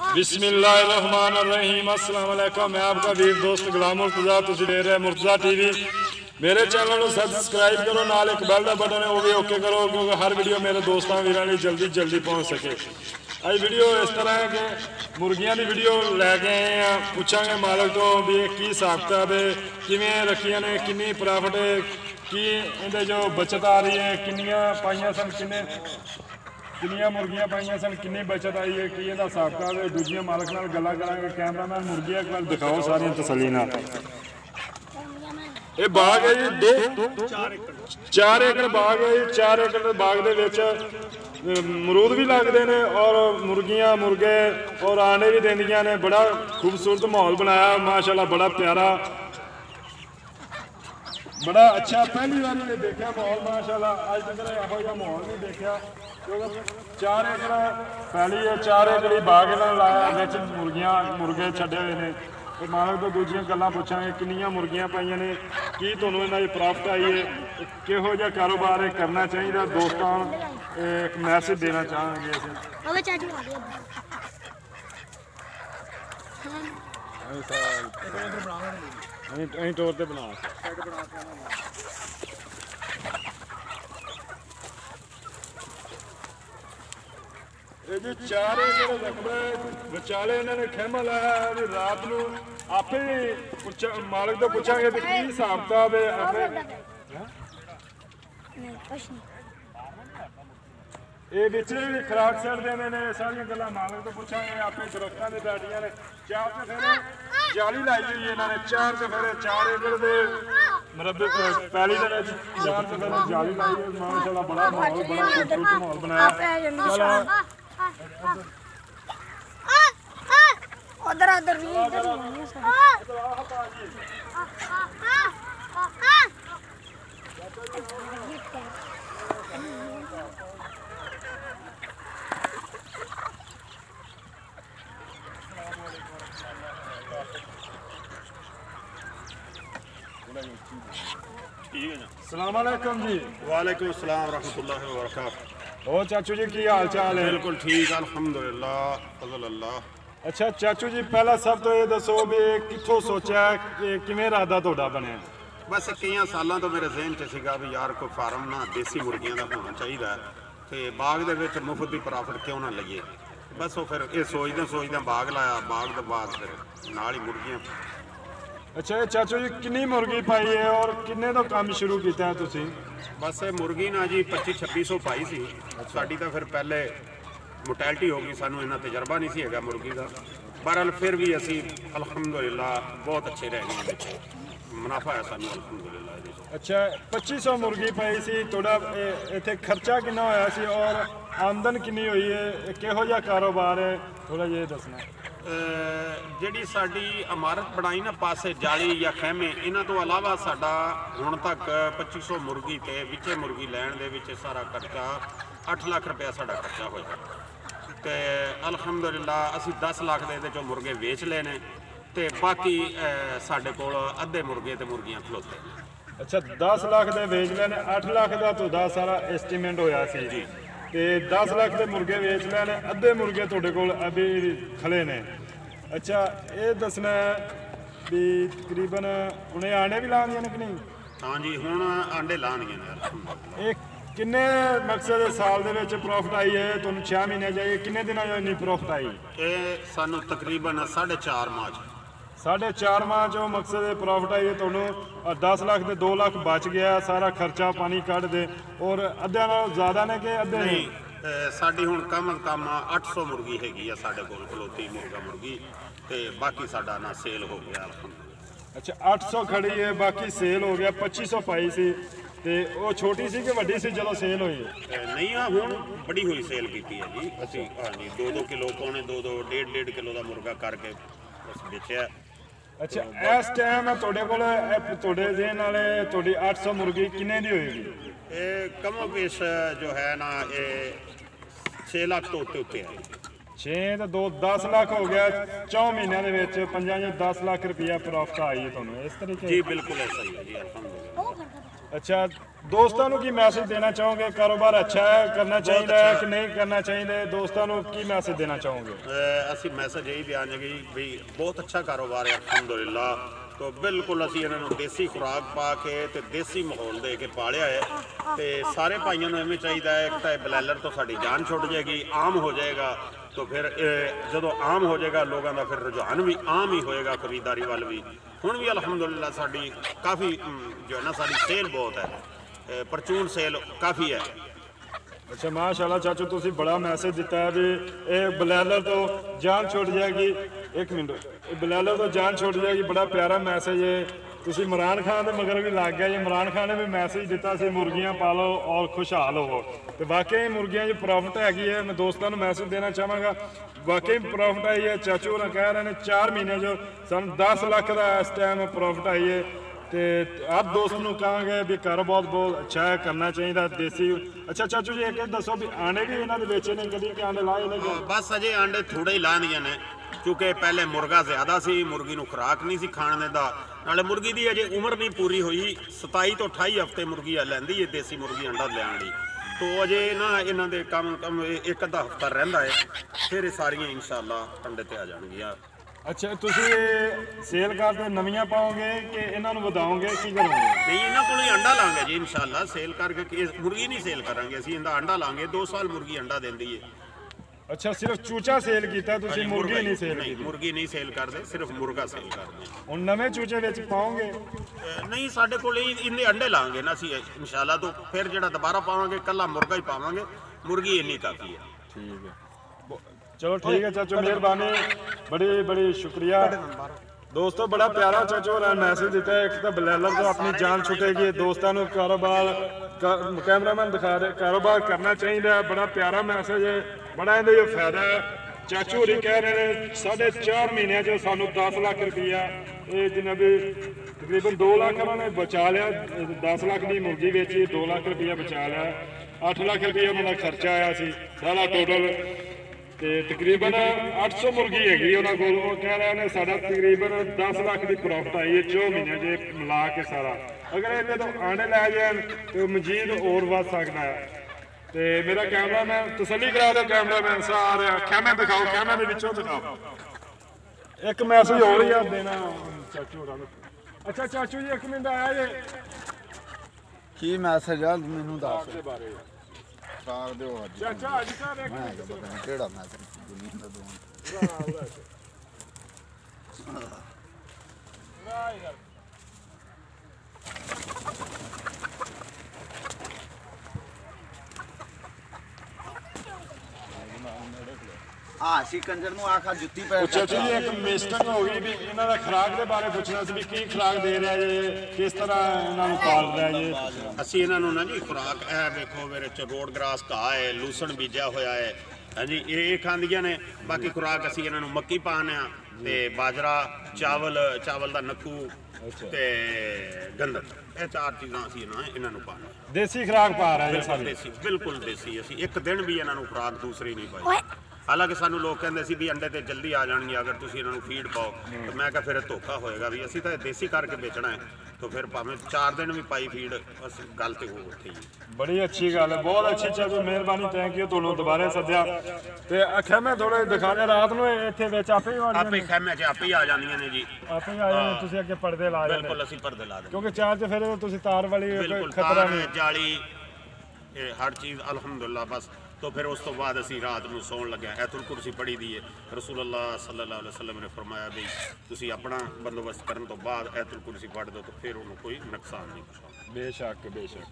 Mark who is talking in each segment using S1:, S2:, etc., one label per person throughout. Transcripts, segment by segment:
S1: बिस्मिल्लाहिर्रहमानिर्रहीम। अस्सलाम वालेकुम। मैं आपका वीर दोस्त गुलाम मुर्तज़ा, तुसीं देख रहे मुर्तज़ा टीवी। मेरे चैनल को सबसक्राइब करो, नाल एक बैल का बटन है वो भी ओके करो, क्योंकि हर वीडियो मेरे दोस्तों वीरों जल्दी पहुँच सके। अज वीडियो इस तरह है कि मुर्गियां की वीडियो लैके आए हैं। पूछांगे मालिक तो भी की हिसाब किताब है, किवें रखियां ने, किन्नी प्रॉफिट है, कि इहदे जो बचत आ रही है, किन्नियां पाइयां सन, किन्नियां मुर्गियां पाइयां सन, किन्नी बचत आई है, कि इहदा हिसाब किताब है। दूजियां मालिक नाल गल्लां करांगे। कैमरामैन मुर्गियां एक बार दिखाओ सारियां तसल्ली नाल। ये बाग है जी 4 एकड़ बाग है जी। 4 एकड़ बाग दे विच मरूद भी लगते हैं और मुर्गियां मुर्गे और आंडे भी देंदियां ने। बड़ा खूबसूरत माहौल बनाया माशाल्लाह, बड़ा प्यारा, बड़ा अच्छा। पहली बार मैंने देखा माहौल माशाल्लाह, अज तक यहो जिहा माहौल नहीं देखा। क्योंकि 4 एकड़ पैली है, 4 एकड़ बाग इन्होंने लाया, बिच मुर्गियां मुर्गे छड्डे हुए हैं। तो मालिक तो दूजियां गल्लां पुछांगे, किन्नियां मुर्गियां पाइयां ने, की तुहानूं इन्हां दी प्रॉफिट आई है, किहो जिहा कारोबार करना चाहिए। दोस्तों एक मैसेज देना चाहेंगे असीं। टोर ते बना जी 4 एकड़ रकबे विचाले इन्होंने खेमा लाया भी रात को आपे मालिक तो पूछांगे भी की हिसाब किताब है। आपे ये बिच भी खुराक सड़ देने ने, सारियां गल्लां मालिक तो पूछांगे। आपे दरख्तां दे डाडियां ने 4 तो फिर जाली लाई हुई है इन्होंने। 4 तो फिर 4 एकड़ दे मरबे पैली दे विच 4 तो फिर जाली लाई है माशाल्लाह। बड़ा माहौल, बड़ा खूबसूरत माहौल बनाया। चलो
S2: उधर उधर
S1: अस्सलाम वालेकुम जी।
S3: वालेकुम अस्सलाम रहमतुल्लाहि व बरकातहू।
S1: और चाचू जी की हाल चाल है?
S3: बिल्कुल ठीक, अल्हम्दुलिल्लाह, फज़ल अल्लाह।
S1: अच्छा चाचू जी, पहला सब तो ये दसो भी कित्थों सोचा कि किवें इरादा तुहाडा बनिया?
S3: बस कई सालों तो मेरे जहन च सीगा भी यार कोई फार्म ना देसी मुर्गियां का होना चाहिए, तो बाग दे विच मुफ्त दी प्रॉफिट क्यों ना लईए। बस वो फिर ये सोचदे बाग लाया, बाग दे बाद फिर नाल ही मुर्गियां।
S1: अच्छा चाचू जी, कितनी मुर्गी पाई है और किन्ने तो काम शुरू किया है तुसीं?
S3: बस ये मुर्गी ना जी 2500-2600 पाई सी। साडी तो फिर पहले मोटैलिटी हो गई, सानू इन्ना तजर्बा नहीं सी हैगा मुर्गी का। बहरहाल फिर भी असी अल्हम्दुलिल्लाह बहुत अच्छे रह गए, बिच मुनाफा है सानू अल्हम्दुलिल्लाह।
S1: अच्छा 2500 मुर्गी पाई सी, थोड़ा इत्थे खर्चा कितना होया सी और आमदन कितनी हुई है, किहो जिहा कारोबार है, थोड़ा ये दसना।
S3: ਜਿਹੜੀ ਸਾਡੀ ਇਮਾਰਤ ਬਣਾਈ ਨਾ ਪਾਸੇ ਜਾਲੀ ਜਾਂ ਖੈਮੇ, ਇਹਨਾਂ ਤੋਂ ਇਲਾਵਾ ਸਾਡਾ ਹੁਣ ਤੱਕ 2500 ਮੁਰਗੀ ਤੇ ਵਿੱਚੇ ਮੁਰਗੀ ਲੈਣ ਦੇ ਵਿੱਚ ਸਾਰਾ ਖਰਚਾ 8 ਲੱਖ ਰੁਪਇਆ ਸਾਡਾ ਖਰਚਾ ਹੋਇਆ। ਤੇ ਅਲਹਮਦੁਲਿਲਾ ਅਸੀਂ 10 ਲੱਖ ਦੇ ਇਹਦੇ ਚੋਂ ਮੁਰਗੇ ਵੇਚ ਲਏ ਨੇ, ਤੇ ਬਾਕੀ ਸਾਡੇ ਕੋਲ ਅੱਧੇ ਮੁਰਗੇ ਤੇ ਮੁਰਗੀਆਂ ਖਲੋਤੇ ਨੇ।
S1: अच्छा 10 लाख ਦੇ ਵੇਚ ਲਏ ਨੇ, 8 ਲੱਖ ਦਾ ਤੁਹਾਡਾ ਸਾਰਾ ਐਸਟੀਮੇਟ ਹੋਇਆ ਸੀ ਜੀ, ਤੇ 10 ਲੱਖ ਦੇ ਮੁਰਗੇ ਵੇਚ ਲਏ ਨੇ, ਅੱਧੇ ਮੁਰਗੇ ਤੁਹਾਡੇ ਕੋਲ ਅਭੀ ਖਲੇ ਨੇ। ਅੱਛਾ ਇਹ ਦੱਸਣਾ ਵੀ ਤਕਰੀਬਨ ਹੁਣੇ ਆਂਡੇ ਵੀ ਲਾਉਂਦੀਆਂ ਨੇ ਕਿ ਨਹੀਂ?
S3: ਹਾਂ ਜੀ, ਹੁਣ ਆਂਡੇ ਲਾਉਣਗੇ ਨੇ ਅਲਹਮਦੁਲਿਲਾ।
S1: ਇਹ ਕਿੰਨੇ ਮਕਸਦ ਸਾਲ ਦੇ ਵਿੱਚ ਪ੍ਰੋਫਿਟ ਆਈ ਹੈ ਤੁਹਾਨੂੰ? 6 ਮਹੀਨੇ ਜਾਈਏ ਕਿੰਨੇ ਦਿਨਾਂ ਚ ਇੰਨੀ ਪ੍ਰੋਫਿਟ ਆਈ?
S3: ਇਹ ਸਾਨੂੰ ਤਕਰੀਬਨ 4.5 ਮਾਹ
S1: 4.5 ਮਾਹ ਚੋਂ ਮਕਸਦ ਦੇ ਪ੍ਰੋਫਿਟ ਆਈ ਹੈ ਤੁਹਾਨੂੰ। 10 ਲੱਖ ਦੇ 2 ਲੱਖ ਬਚ ਗਿਆ, ਸਾਰਾ ਖਰਚਾ ਪਾਣੀ ਕੱਢ ਦੇ, ਔਰ ਅੱਧਿਆਂ ਨਾਲੋਂ ਜ਼ਿਆਦਾ ਨੇ ਕਿ ਅੱਧੇ ਨਹੀਂ?
S3: ਸਾਡੀ ਹੁਣ ਕਮ ਕਮ 800 ਮੁਰਗੀ ਹੈਗੀ ਆ ਸਾਡੇ ਕੋਲ ਖਲੋਤੀ ਮੁਰਗੀ, ਤੇ ਬਾਕੀ ਸਾਡਾ ਨਾ ਸੇਲ ਹੋ ਗਿਆ ਅਲਹਮਦੁਲਿਲਾ।
S1: ਅੱਛਾ 800 ਖੜੀ ਹੈ, ਬਾਕੀ ਸੇਲ ਹੋ ਗਿਆ। 2500 ਪਾਈ ਸੀ, ਤੇ ਉਹ ਛੋਟੀ ਸੀ ਕਿ ਵੱਡੀ ਸੀ ਜਦੋਂ ਸੇਲ ਹੋਈ?
S3: ਨਹੀਂ ਆ ਹੁਣ ਬੜੀ ਹੋਈ ਸੇਲ ਕੀਤੀ ਹੈ ਜੀ ਅਸੀਂ। ਹਾਂਜੀ 2-2 ਕਿਲੋ, ਪੌਣੇ 2-2, 1.5 ਕਿਲੋ ਦਾ ਮੁਰਗਾ ਕਰਕੇ ਉਸ ਵੇਚਿਆ।
S1: ਅੱਛਾ ਇਸ ਟਾਈਮ ਤੁਹਾਡੇ ਕੋਲ ਤੁਹਾਡੇ ਜ਼ਹਿਨ ਵਾਲੇ ਤੁਹਾਡੀ 800 ਮੁਰਗੀ ਕਿੰਨੇ ਦੀ ਹੋਏਗੀ?
S3: ਇਹ ਕਮੋ ਪੇਸ਼ ਜੋ ਹੈ ਨਾ ਇਹ 6 ਲੱਖ ਤੋਂ ਉੱਤੇ ਹੈ।
S1: 6 ਤਾਂ 10 ਲੱਖ ਹੋ ਗਿਆ। 4 ਮਹੀਨਿਆਂ ਦੇ ਵਿੱਚ 5 ਜਾਂ 10 ਲੱਖ ਰੁਪਇਆ ਪ੍ਰੋਫਿਟ ਆਈ ਹੈ ਤੁਹਾਨੂੰ ਇਸ ਤਰੀਕੇ?
S3: ਜੀ ਬਿਲਕੁਲ ਐਸਾ ਹੀ ਹੈ ਜੀ ਅਲਹਮਦੁਲਿਲਾ।
S1: ਅੱਛਾ, ਦੋਸਤਾਂ ਨੂੰ ਕੀ ਮੈਸੇਜ ਦੇਣਾ ਚਾਹੋਗੇ? ਕਾਰੋਬਾਰ ਅੱਛਾ ਹੈ, ਕਰਨਾ ਚਾਹੀਦਾ ਹੈ ਕਿ ਨਹੀਂ ਕਰਨਾ ਚਾਹੀਦਾ? ਦੋਸਤਾਂ ਨੂੰ ਕੀ ਮੈਸੇਜ ਦੇਣਾ ਚਾਹੋਗੇ?
S3: ਅਸੀਂ ਮੈਸੇਜ ਇਹੀ ਦਿਆਂਗੇ ਵੀ ਬਹੁਤ ਅੱਛਾ ਕਾਰੋਬਾਰ ਹੈ ਅਲਹਮਦੁਲਿਲਾ। ਤੋ ਬਿਲਕੁਲ ਅਸੀਂ ਇਹਨਾਂ ਨੂੰ ਦੇਸੀ ਖੁਰਾਕ ਪਾ ਕੇ ਤੇ ਦੇਸੀ ਮਾਹੌਲ ਦੇ ਕੇ ਪਾਲਿਆ ਹੈ ਤੇ ਸਾਰੇ ਭਾਈਆਂ ਨੂੰ ਐਵੇਂ ਚਾਹੀਦਾ ਹੈ। ਇੱਕ ਤਾਂ ਬਲੈਲਰ ਤੋਂ ਸਾਡੀ ਜਾਨ ਛੁੱਟ ਜਾਏਗੀ, ਆਮ ਹੋ ਜਾਏਗਾ। तो फिर जो आम हो जाएगा लोगों का फिर रुझान भी आम ही होएगा खरीदारी वाल भी। हुण भी अलहमदुलिल्लाह साड़ी काफ़ी जो है ना साड़ी सेल बहुत है, परचून सेल काफ़ी है।
S1: अच्छा माशाल्लाह चाचू तुसी बड़ा मैसेज दिता है भी ये बलैलर तो जान छुट जाएगी। एक मिनट, बलैलर तो जान छुट जाएगी, बड़ा प्यारा मैसेज है। तुसी इमरान खान के मगर भी लग गया। इमरान खान ने भी मैसेज दिता सी मुर्गियां पालो और खुशहाल हो। तो वाकई मुर्गियां जो प्रॉफिट हैगी है, मैं दोस्तों को मैसेज देना चाहांगा वाकई प्रॉफिट आई है। चाचू ने कह रहे हैं 4 महीने जो सन 10 लाख का इस टाइम प्रॉफिट आई है। तो आप दोस्त को कहांगे भी घर बहुत बहुत अच्छा है, करना चाहिए देसी। अच्छा चाचू जी एक दसो भी आंडे भी इन्होंने बेचे ने कभी कि आंडे लाए ने?
S3: बस अजे आंडे थोड़े ही लाने ने क्योंकि पहले मुर्गा ज़्यादा सी, मुर्गी नूं खुराक नहीं सी खाण दिंदा। नाले मुर्गी दी अजे उम्र नहीं पूरी हुई, 27 तो 28 हफ्ते मुर्गी लैंदी है देसी मुर्गी अंडा लैण लई। तो अजे ना इन्हां दे कम एक अद्धा हफ्ता रहिंदा है, फिर सारियां इंशाअल्लाह अंडे ते आ जाणगियां।
S1: अच्छा तुसी सेल करके नवीं पाओगे कि इन्हां नूं वधाओगे, की करोगे?
S3: नहीं इन्हां कोल ही अंडा लांगे जी इंशाअल्लाह। सेल करके मुर्गी नहीं सेल करांगे असीं, इहदा अंडा लांगे। 2 साल मुर्गी अंडा देंदी है।
S1: अच्छा सिर्फ चूचा सेल किया तुसी, मुर्गी नहीं सेल की?
S3: मुर्गी नहीं सेल करते, सिर्फ मुर्गा सेल करते।
S1: हुण नवे चूचे विच पाओगे?
S3: नहीं साडे कोल इन्ने अंडे लांगे ना असीं इंशाअल्लाह। तो फिर जिहड़ा दोबारा पावांगे कल्ला मुर्गा ही पावांगे, मुर्गी इन्नी काफ़ी है।
S1: ठीक है चलो ठीक है चाचू, मेहरबानी, बड़ी बड़ी शुक्रिया दोस्तों। बड़ा प्यारा चाचू ने मैसेज दिता है। एक तो बलैलर तो अपनी जान छुटेगी, दोस्तों को कारोबार कैमरामैन दिखा रहे कारोबार करना चाहिए। बड़ा प्यारा मैसेज है, बड़ा इहदे फायदा है। चाचू होरी कह रहे हैं 4.5 महीनों जो सानू 10 लाख रुपया ये जिन्हें भी तकरीबन 2 लाख उन्होंने बचा लिया। 10 लाख की मुर्गी बेची, 2 लाख रुपया बचा लिया। 8 लाख रुपया उन्होंने खर्चा आया सी सारा टोटल। तो तकरीबन 800 मुर्गी हैगी उन्होंने कोल। वो कह रहे हैं साढ़ा तकरीबन 10 लाख की प्रॉफिट आई है 4 महीने जे मिला के सारा। अगर इन्हें तो आने लै जाए तो मजीद और बढ़ सकता है। तो मेरा कैमरा मैन तसली करा दो, कैमरा मैन सारे कैमरे दिखाओ, कैमरे के विचों दिखाओ। एक मैसेज हो रही है देना चाचू होरां नूं। अच्छा चाचू जी एक मिनट आया जे
S2: की मैसेज है मैनू दस
S1: दे बारे
S2: साग दो अज
S1: चाचा अज का देख
S2: मैं पता नहीं केड़ा मैसेज दुनिया दा दो हाँ सी कंजर नूं आखा जुत्ती पै।
S1: चाचू जी एक मिस्टेक हो गई भी इन्हां दा खुराक दे बारे पुछना सी भी की खुराक दे रहा जे, किस तरह इन्हां नूं पाल रहा जे?
S3: ਅਸੀਂ ਇਹਨਾਂ ਨੂੰ ਨਾ ਜੀ ਖੁਰਾਕ ਇਹ ਵੇਖੋ ਮੇਰੇ ਚ ਰੋਡ ਗ੍ਰਾਸ ਘਾਹ ਹੈ, ਲੂਸਣ ਬੀਜਿਆ ਹੋਇਆ ਹੈ ਹਾਂਜੀ, ਇਹ ਖਾਂਦੀਆਂ ਨੇ। ਬਾਕੀ ਖੁਰਾਕ ਅਸੀਂ ਇਹਨਾਂ ਨੂੰ ਮੱਕੀ ਪਾਉਂਦੇ ਆ ਤੇ ਬਾਜਰਾ, ਚਾਵਲ ਦਾ ਨੱਕੂ ਤੇ ਗੰਦਕ, ਇਹ 4 ਚੀਜ਼ਾਂ ਅਸੀਂ ਇਹਨਾਂ ਨੂੰ ਪਾਉਂਦੇ।
S1: देसी खुराक पा रहा है सारी?
S3: ਦੇਸੀ, ਬਿਲਕੁਲ ਦੇਸੀ। ਅਸੀਂ ਇੱਕ ਦਿਨ ਵੀ ਇਹਨਾਂ ਨੂੰ ਖੁਰਾਕ ਦੂਸਰੀ ਨਹੀਂ ਪਾਈ। ਹਾਲਾਂਕਿ ਸਾਨੂੰ ਲੋਕ ਕਹਿੰਦੇ ਸੀ ਵੀ ਅੰਡੇ ਤੇ ਜਲਦੀ ਆ ਜਾਣਗੇ ਅਗਰ ਤੁਸੀਂ ਇਹਨਾਂ ਨੂੰ ਫੀਡ ਪਾਓ, ਤੇ ਮੈਂ ਕਿਹਾ ਫਿਰ ਇਹ ਧੋਖਾ ਹੋਏਗਾ ਵੀ ਅਸੀਂ ਤਾਂ ਦੇਸੀ ਕਰਕੇ ਵੇਚਣਾ ਹੈ। तो फिर भावें 4 दिन भी पाई फीड बस गल तो हो उठी।
S1: बड़ी अच्छी गल है, बहुत अच्छी चाचू, मेहरबानी, थैंक यू। तुहानूं दोबारा सद्या ते आख्या मैं थोड़े दिखाने रात नूं इत्थे विच आपे ही
S3: आपे खैमे च आपे ही आ जांदियां ने जी,
S1: आपे ही आ जाने। तुसीं अगे पर्दे ला देने?
S3: बिल्कुल असीं पर्दे ला देने
S1: क्योंकि चार च फिर तुसीं तार वाली
S3: बिल्कुल
S1: खतरा नहीं,
S3: जाली हर चीज़ अल्हम्दुलिल्लाह। बस तो फिर उस तो बाद असी रात में सौन लगे ऐतुल कुर्सी पढ़ी दी है। रसूलुल्लाह सल्लल्लाहु अलैहि वसल्लम ने फरमाया भी तुसी अपना बंदोबस्त करने तो बाद ऐतुल कुर्सी पढ़ दो तो फिर उन्हें कोई नुकसान नहीं पहुंचता।
S1: बेशक बेशक।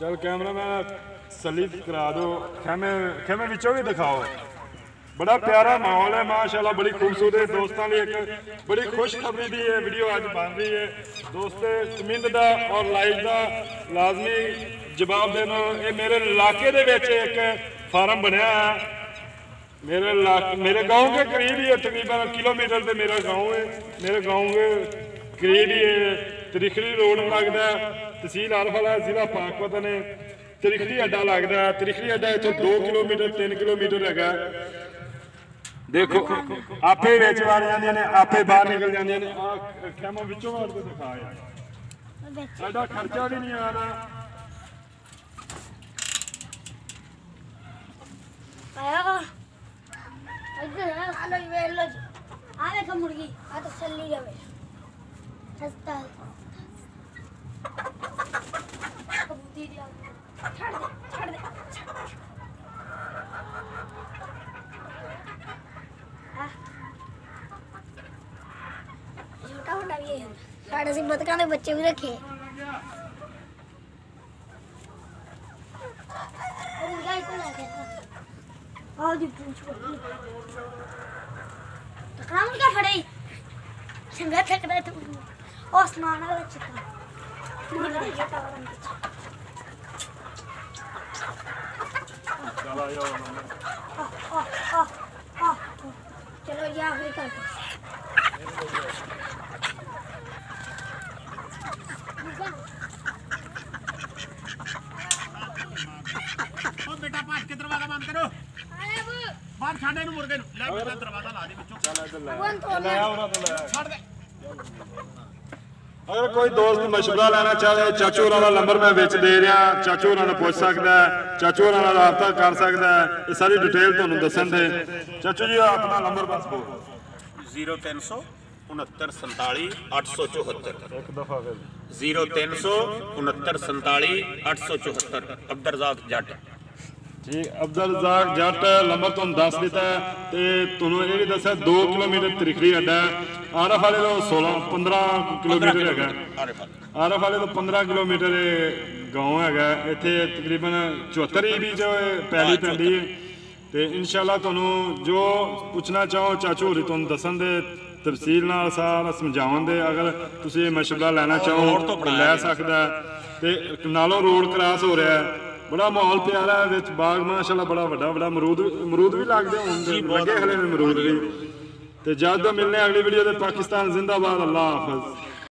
S1: चल कैमरा मैन सलीफ करा दो, खेमे विचों भी दिखाओ। बड़ा प्यारा माहौल है माशाल्लाह, बड़ी खूबसूरत। दोस्तों लिए एक बड़ी खुशखबरी दी है वीडियो आज बन रही है। दोस्तों कमेंट का और लाइक का लाजमी जवाब देना। ये मेरे इलाके दे विच एक फार्म बनया है, मेरे गांव के करीब ही है, तकरीबन किलोमीटर से मेरा गांव है। मेरे गांव के करीब ही है, तरीखड़ी रोड लगता है, तहसील आरफला, जिला पाकपतन है। तरीखड़ी अड्डा लगता है, तरीखड़ी अड्डा इतों 2 किलोमीटर 3 किलोमीटर है। देखो आपे बेच वार जांदियां ने, आपे बाहर निकल जांदियां ने। आ खैमा विचों मार के दिखा यार, ਸਾਡਾ ਖਰਚਾ ਵੀ ਨਹੀਂ ਆਣਾ।
S4: मुर्गी आ तो चली जावे सस्ता कबूती दिया छड़ दे छोटा छोटा भी है साढ़े से बतका ने बच्चे भी रखे गाय को लाके आओ जी पूछ काम क्या खड़े संगत थक रहे थे और स्नान वाला चिकन चलो ये आखिरी कर
S3: बेटा पास के दरवाजा बंद करो बाहर छाड़े नु मुर्गे नु ले बेटा दरवाजा ला दे बिचों
S1: ਚੱਲ ਇੱਧਰ ਲੈ ਆ ਉਹਨਾਂ ਤੋਂ ਲੈ
S3: छाड़ दे
S1: ਅਗਰ ਕੋਈ ਦੋਸਤ ਮਸ਼ਵਰਾ ਲੈਣਾ ਚਾਹੇ ਚਾਚੂ ਹੋਰਾਂ ਦਾ ਨੰਬਰ ਮੈਂ ਵਿੱਚ ਦੇ ਰਿਹਾ, ਚਾਚੂ ਹੋਰਾਂ ਨੂੰ ਪੁੱਛ ਸਕਦਾ ਹੈ, ਚਾਚੂ ਹੋਰਾਂ ਨਾਲ ਰਾਬਤਾ ਕਰ ਸਕਦਾ ਹੈ। ਇਹ ਸਾਰੀ ਡਿਟੇਲ ਤੁਹਾਨੂੰ ਦੱਸਣ ਦੇ। ਚਾਚੂ ਜੀ ਆਪਣਾ ਨੰਬਰ ਬਸ ਬੋਲ
S3: 0300 69 47 874
S1: ਇੱਕ ਦਫਾ ਫਿਰ
S3: 0300 69 47 874 ਅਬਦਰਜ਼ਾਕ ਜੱਟ।
S1: ਠੀਕ ਅਬਦੁਲ ਰਜ਼ਾਕ ਜੱਟ ਨੰਬਰ ਤੁਹਾਨੂੰ ਦੱਸ ਦਿੱਤਾ ਹੈ ਤੇ ਤੁਹਾਨੂੰ ਇਹ ਵੀ ਦੱਸਿਆ 2 ਕਿਲੋਮੀਟਰ ਤਰੀਖੜੀ ਅੱਡਾ ਆਰਫ ਵਾਲੇ ਤੋਂ 15 ਕਿਲੋਮੀਟਰ ਹੈਗਾ। ਆਰਫ ਵਾਲੇ ਤੋਂ 15 ਕਿਲੋਮੀਟਰ ਗਾਉਂ ਹੈਗਾ। ਇੱਥੇ ਤਕਰੀਬਨ 74 ਵੀ ਜੋ ਪੈਲੀ ਪੈਂਦੀ ਹੈ ਤੇ ਇਨਸ਼ਾਅੱਲਾ ਤੁਹਾਨੂੰ ਜੋ ਪੁੱਛਣਾ ਚਾਹੋ ਚਾਚੂ ਹੋਰੀ ਤੁਹਾਨੂੰ ਦੱਸਣ ਦੇ ਤਫਸੀਲ ਨਾਲ ਸਾਰਾ ਸਮਝਾਉਣ ਦੇ। ਅਗਰ ਤੁਸੀਂ ਇਹ ਮਸ਼ਵਰਾ ਲੈਣਾ ਚਾਹੋ ਲੈ ਸਕਦਾ ਤੇ ਨਾਲੋਂ ਰੋਡ ਕ੍ਰਾਸ ਹੋ ਰਿਹਾ ਹੈ। ਬੜਾ ਮਾਹੌਲ ਪਿਆਰਾ ਹੈ ਵਿੱਚ ਬਾਗ ਮਾਸ਼ਾਅੱਲਾ ਬੜਾ ਵੱਡਾ ਅਮਰੂਦ ਵੀ ਲੱਗਦੇ ਹੁੰਦੇ ਲੱਗੇ ਹਲੇ ਅਮਰੂਦ ਵੀ। ਤੇ ਜਦ ਮਿਲਨੇ ਅਗਲੀ ਵੀਡੀਓ ਤੇ ਪਾਕਿਸਤਾਨ ਜ਼ਿੰਦਾਬਾਦ। ਅੱਲਾਹ ਹਾਫਿਜ਼।